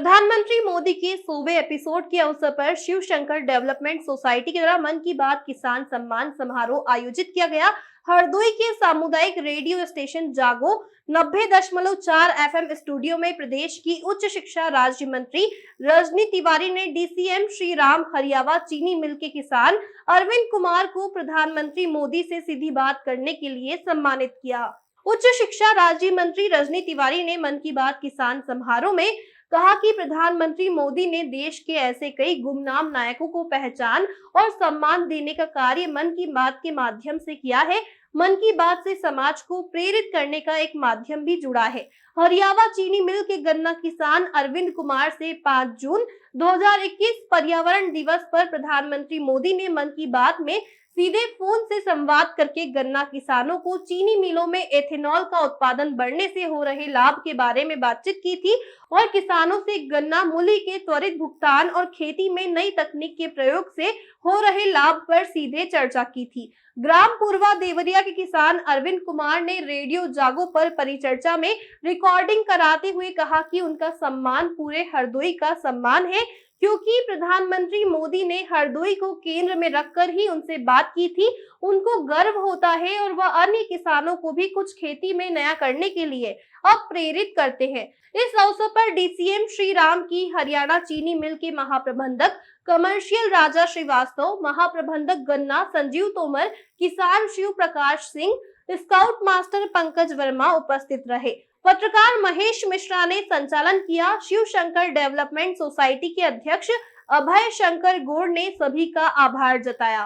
प्रधानमंत्री मोदी के 100वें एपिसोड के अवसर पर शिव शंकर डेवलपमेंट सोसाइटी के द्वारा मन की बात किसान सम्मान समारोह आयोजित किया गया। हरदोई के सामुदायिक रेडियो स्टेशन जागो 90.4 FM स्टूडियो में प्रदेश की उच्च शिक्षा राज्य मंत्री रजनी तिवारी ने डीसीएम श्री राम हरियावा चीनी मिल के किसान अरविंद कुमार को प्रधानमंत्री मोदी से सीधी बात करने के लिए सम्मानित किया। उच्च शिक्षा राज्य मंत्री रजनी तिवारी ने मन की बात किसान समारोह में कहा कि प्रधानमंत्री मोदी ने देश के ऐसे कई गुमनाम नायकों को पहचान और सम्मान देने का कार्य मन की बात के माध्यम से किया है। मन की बात से समाज को प्रेरित करने का एक माध्यम भी जुड़ा है। हरियावा चीनी मिल के गन्ना किसान अरविंद कुमार से 5 जून 2021 पर्यावरण दिवस पर प्रधानमंत्री मोदी ने मन की बात में सीधे फोन से संवाद करके गन्ना किसानों को चीनी मिलों में एथेनॉल का उत्पादन बढ़ने से हो रहे लाभ के बारे में बातचीत की थी और किसानों से गन्ना मूल्य के त्वरित भुगतान और खेती में नई तकनीक के प्रयोग से हो रहे लाभ पर सीधे चर्चा की थी। ग्राम पूर्वा देवरिया के किसान अरविंद कुमार ने रेडियो जागो पर परिचर्चा में रिकॉर्डिंग कराते हुए कहा कि उनका सम्मान पूरे हरदोई का सम्मान है, क्योंकि प्रधानमंत्री मोदी ने हरदोई को केंद्र में रखकर ही उनसे बात की थी। उनको गर्व होता है और वह अन्य किसानों को भी कुछ खेती में नया करने के लिए अब प्रेरित करते हैं। इस अवसर पर डीसीएम श्री राम की हरियाणा चीनी मिल के महाप्रबंधक कमर्शियल राजा श्रीवास्तव, महाप्रबंधक गन्ना संजीव तोमर, किसान शिव प्रकाश सिंह, स्काउट मास्टर पंकज वर्मा उपस्थित रहे। पत्रकार महेश मिश्रा ने संचालन किया। शिव शंकर डेवलपमेंट सोसाइटी के अध्यक्ष अभय शंकर गौड़ ने सभी का आभार जताया।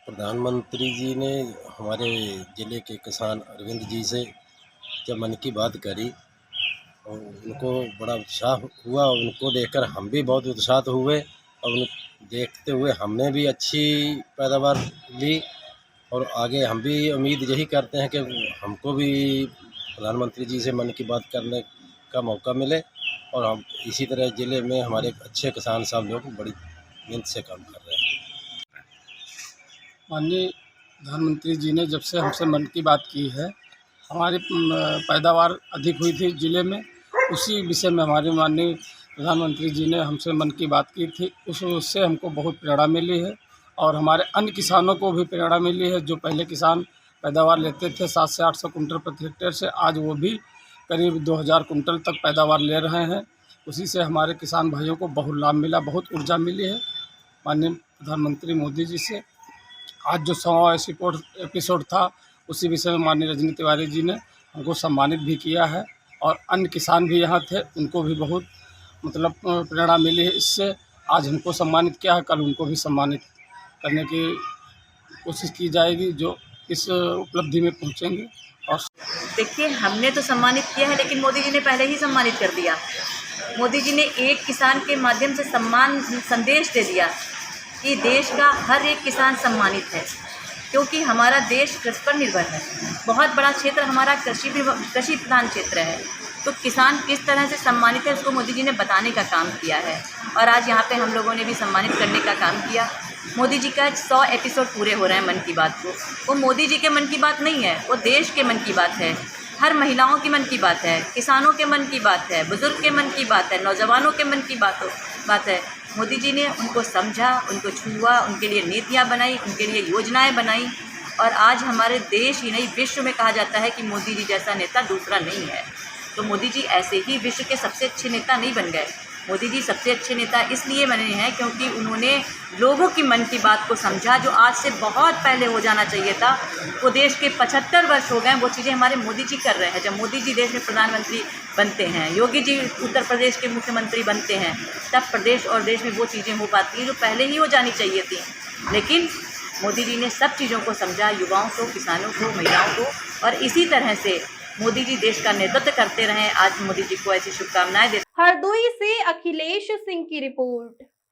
प्रधानमंत्री जी ने हमारे जिले के किसान अरविंद जी से जब मन की बात करी और उनको बड़ा उत्साह हुआ, उनको देखकर हम भी बहुत उत्साहित हुए और उनको देखते हुए हमने भी अच्छी पैदावार ली और आगे हम भी उम्मीद यही करते हैं कि हमको भी प्रधानमंत्री जी से मन की बात करने का मौका मिले और हम इसी तरह ज़िले में हमारे अच्छे किसान साहब लोग बड़ी मेहनत से काम कर रहे हैं। माननीय प्रधानमंत्री जी ने जब से हमसे मन की बात की है, हमारी पैदावार अधिक हुई थी ज़िले में, उसी विषय में हमारे माननीय प्रधानमंत्री जी ने हमसे मन की बात की थी। उससे हमको बहुत प्रेरणा मिली है और हमारे अन्य किसानों को भी प्रेरणा मिली है। जो पहले किसान पैदावार लेते थे 700 से 800 कुंटल प्रति हेक्टेयर से, आज वो भी करीब 2000 कुंटल तक पैदावार ले रहे हैं। उसी से हमारे किसान भाइयों को बहुत लाभ मिला, बहुत ऊर्जा मिली है माननीय प्रधानमंत्री मोदी जी से। आज जो 100वां एपिसोड था, उसी विषय में माननीय रजनी तिवारी जी ने हमको सम्मानित भी किया है और अन्य किसान भी यहाँ थे, उनको भी बहुत प्रेरणा मिली है। इससे आज हमको सम्मानित किया है, कल उनको भी सम्मानित करने की कोशिश की जाएगी जो इस उपलब्धि में पहुँचेंगे। और देखिए, हमने तो सम्मानित किया है, लेकिन मोदी जी ने पहले ही सम्मानित कर दिया। मोदी जी ने एक किसान के माध्यम से सम्मान संदेश दे दिया कि देश का हर एक किसान सम्मानित है, क्योंकि हमारा देश कृषि पर निर्भर है। बहुत बड़ा क्षेत्र हमारा कृषि प्रधान क्षेत्र है, तो किसान किस तरह से सम्मानित है उसको मोदी जी ने बताने का काम किया है और आज यहाँ पे हम लोगों ने भी सम्मानित करने का काम किया। मोदी जी का 100 एपिसोड पूरे हो रहे हैं मन की बात को। वो मोदी जी के मन की बात नहीं है, वो देश के मन की बात है, हर महिलाओं की मन की बात है, किसानों के मन की बात है, बुजुर्ग के मन की बात है, नौजवानों के मन की बात है। मोदी जी ने उनको समझा, उनको छुआ, उनके लिए नीतियाँ बनाई, उनके लिए योजनाएं बनाई और आज हमारे देश ही नहीं विश्व में कहा जाता है कि मोदी जी जैसा नेता दूसरा नहीं है। तो मोदी जी ऐसे ही विश्व के सबसे अच्छे नेता नहीं बन गए। मोदी जी सबसे अच्छे नेता इसलिए बने हैं क्योंकि उन्होंने लोगों की मन की बात को समझा, जो आज से बहुत पहले हो जाना चाहिए था। वो देश के 75 वर्ष हो गए, वो चीज़ें हमारे मोदी जी कर रहे हैं। जब मोदी जी देश में प्रधानमंत्री बनते हैं, योगी जी उत्तर प्रदेश के मुख्यमंत्री बनते हैं, तब प्रदेश और देश में वो चीज़ें हो पाती हैं जो पहले ही हो जानी चाहिए थी। लेकिन मोदी जी ने सब चीज़ों को समझा, युवाओं को, किसानों को, महिलाओं को, और इसी तरह से मोदी जी देश का नेतृत्व करते रहें। आज मोदी जी को ऐसी शुभकामनाएं देते। हरदोई से अखिलेश सिंह की रिपोर्ट।